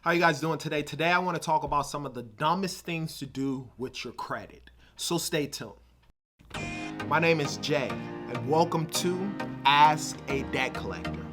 How you guys doing today? Today I want to talk about some of the dumbest things to do with your credit. So stay tuned. My name is Jay, and welcome to Ask a Debt Collector.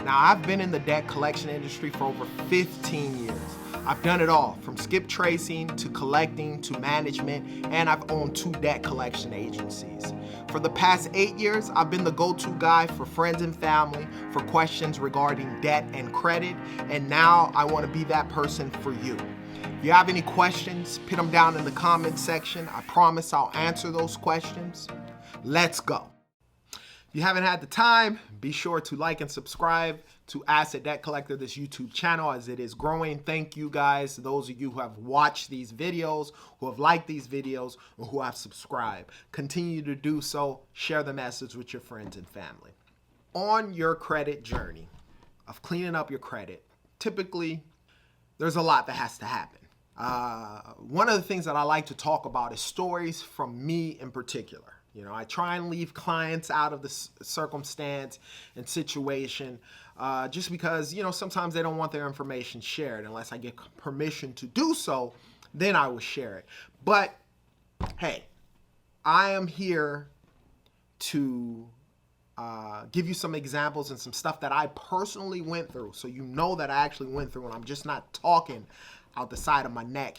Now, I've been in the debt collection industry for over 15 years. I've done it all, from skip tracing to collecting to management, and I've owned 2 debt collection agencies. For the past 8 years, I've been the go-to guy for friends and family for questions regarding debt and credit, and now I want to be that person for you. If you have any questions, put them down in the comment section. I promise I'll answer those questions. Let's go. If you haven't had the time, be sure to like and subscribe to Ask a Debt Collector, this YouTube channel, as it is growing. Thank you guys, those of you who have watched these videos, who have liked these videos, or who have subscribed. Continue to do so. Share the message with your friends and family. On your credit journey of cleaning up your credit, typically there's a lot that has to happen. One of the things that I like to talk about is stories from me in particular. You know, I try and leave clients out of the circumstance and situation just because, you know, sometimes they don't want their information shared. Unless I get permission to do so, then I will share it. But hey, I am here to give you some examples and some stuff that I personally went through, so you know that I actually went through, and I'm just not talking out the side of my neck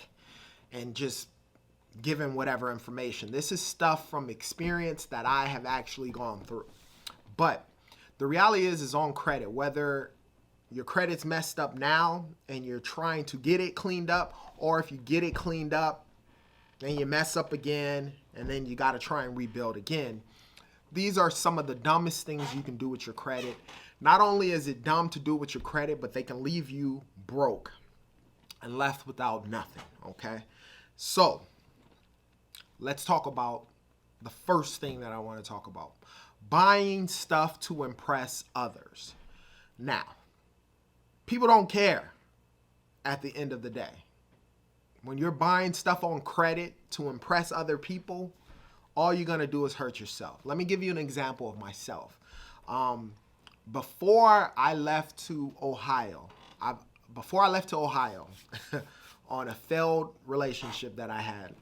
and just given whatever information. This is stuff from experience that I have actually gone through. But the reality is on credit, whether your credit's messed up now and you're trying to get it cleaned up, or if you get it cleaned up and you mess up again and then you got to try and rebuild again, these are some of the dumbest things you can do with your credit. Not only is it dumb to do with your credit, but they can leave you broke and left without nothing, okay? So let's talk about the first thing that I want to talk about. Buying stuff to impress others. Now, people don't care at the end of the day. When you're buying stuff on credit to impress other people, all you're going to do is hurt yourself. Let me give you an example of myself. Before I left to Ohio, on a failed relationship that I had,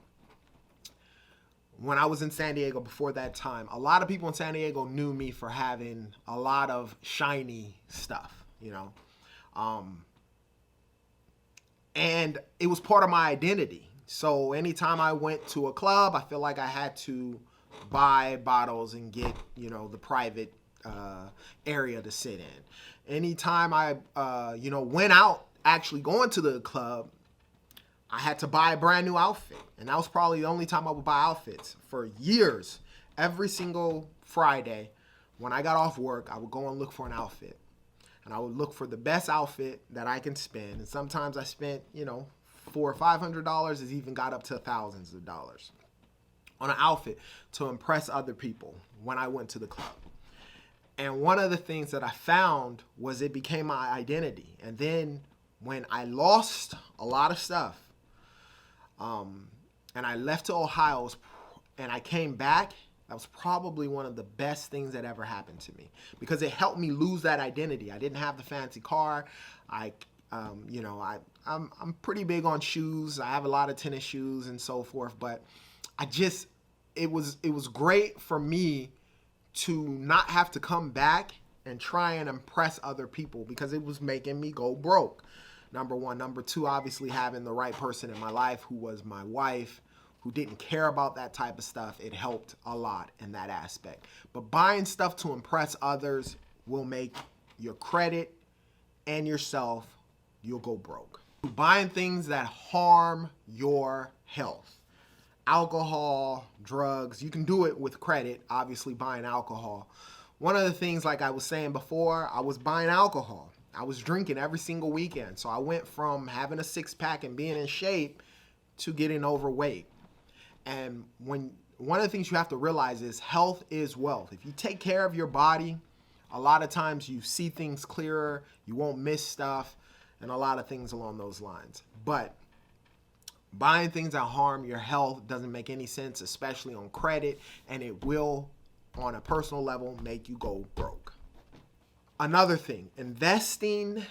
when I was in San Diego before that time, a lot of people in San Diego knew me for having a lot of shiny stuff, you know. And it was part of my identity. So anytime I went to a club, I feel like I had to buy bottles and get, you know, the private area to sit in. Anytime I, went out, actually going to the club, I had to buy a brand new outfit. And that was probably the only time I would buy outfits for years. Every single Friday, when I got off work, I would go and look for an outfit. And I would look for the best outfit that I can spend. And sometimes I spent, $400 or $500. It even got up to thousands of dollars on an outfit to impress other people when I went to the club. And one of the things that I found was it became my identity. And then when I lost a lot of stuff, and I left to Ohio and I came back, that was probably one of the best things that ever happened to me, because it helped me lose that identity. I didn't have the fancy car. I'm pretty big on shoes. I have a lot of tennis shoes and so forth, but it was great for me to not have to come back and try and impress other people, because it was making me go broke. Number one. Number two, obviously having the right person in my life, who was my wife, who didn't care about that type of stuff. It helped a lot in that aspect. But buying stuff to impress others will make your credit and yourself, you'll go broke. Buying things that harm your health. Alcohol, drugs, you can do it with credit, obviously buying alcohol. One of the things, like I was saying before, I was buying alcohol. I was drinking every single weekend. So I went from having a 6-pack and being in shape to getting overweight. And one of the things you have to realize is health is wealth. If you take care of your body, a lot of times you see things clearer, you won't miss stuff, and a lot of things along those lines. But buying things that harm your health doesn't make any sense, especially on credit, and it will, on a personal level, make you go broke. Another thing, investing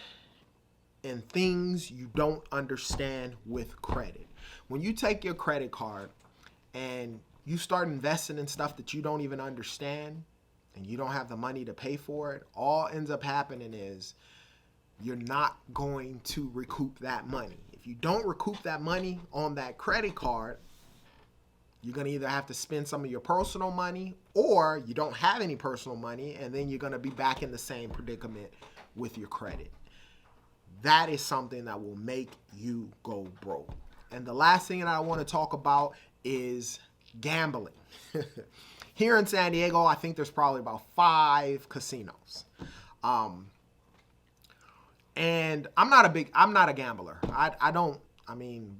in things you don't understand with credit. When you take your credit card and you start investing in stuff that you don't even understand and you don't have the money to pay for it, all ends up happening is you're not going to recoup that money. If you don't recoup that money on that credit card, you're going to either have to spend some of your personal money, or you don't have any personal money, and then you're going to be back in the same predicament with your credit. That is something that will make you go broke. And the last thing that I want to talk about is gambling. Here in San Diego, I think there's probably about 5 casinos. And I'm not a gambler.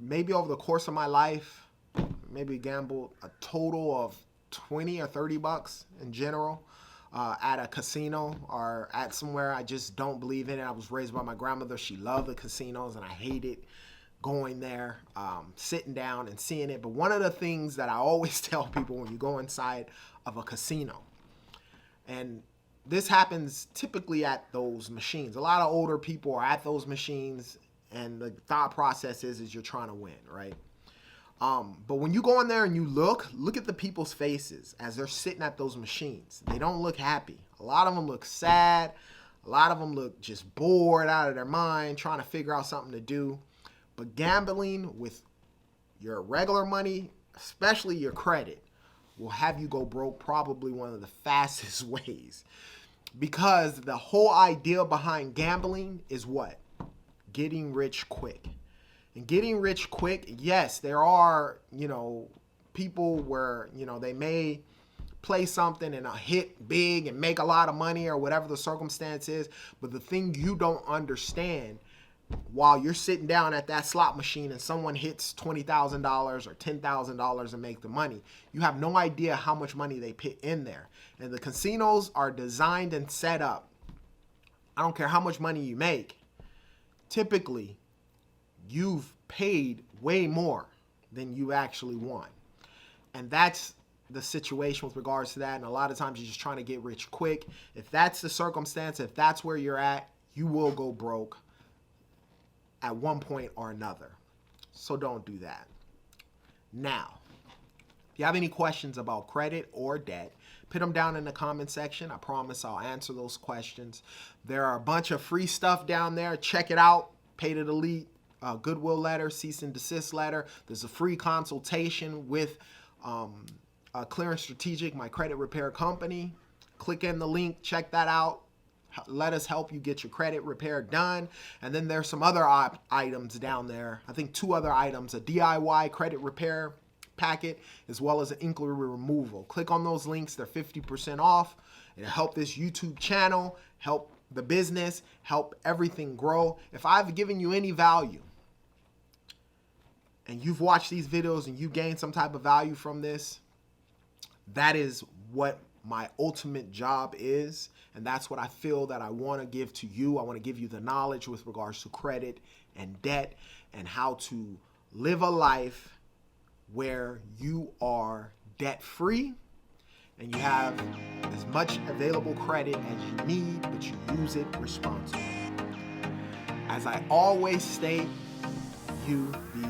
Maybe over the course of my life, maybe gambled a total of 20 or 30 bucks in general at a casino or at somewhere I just don't believe in it. I was raised by my grandmother. She loved the casinos, and I hated going there, sitting down and seeing it. But one of the things that I always tell people when you go inside of a casino, and this happens typically at those machines. A lot of older people are at those machines, and the thought process is you're trying to win, right? But when you go in there and you look at the people's faces as they're sitting at those machines. They don't look happy. A lot of them look sad. A lot of them look just bored out of their mind, trying to figure out something to do. But gambling with your regular money, especially your credit, will have you go broke probably one of the fastest ways. Because the whole idea behind gambling is what? Getting rich quick. And getting rich quick, yes, there are, people where, they may play something and hit big and make a lot of money or whatever the circumstance is. But the thing you don't understand, while you're sitting down at that slot machine and someone hits $20,000 or $10,000 and make the money, you have no idea how much money they put in there. And the casinos are designed and set up. I don't care how much money you make. Typically, you've paid way more than you actually won. And that's the situation with regards to that. And a lot of times you're just trying to get rich quick. If that's the circumstance, if that's where you're at, you will go broke at one point or another. So don't do that. Now, if you have any questions about credit or debt, put them down in the comment section. I promise I'll answer those questions. There are a bunch of free stuff down there. Check it out. Pay to delete, goodwill letter, cease and desist letter. There's a free consultation with Clear and Strategic, my credit repair company. Click in the link. Check that out. Let us help you get your credit repair done. And then there's some other items down there. I think 2 other items, a DIY credit repair packet, as well as an inquiry removal. Click on those links. They're 50% off. It'll help this YouTube channel, help the business, help everything grow. If I've given you any value and you've watched these videos and you gained some type of value from this, that is what my ultimate job is. And that's what I feel that I want to give to you. I want to give you the knowledge with regards to credit and debt and how to live a life where you are debt-free and you have as much available credit as you need, but you use it responsibly. As I always state, you be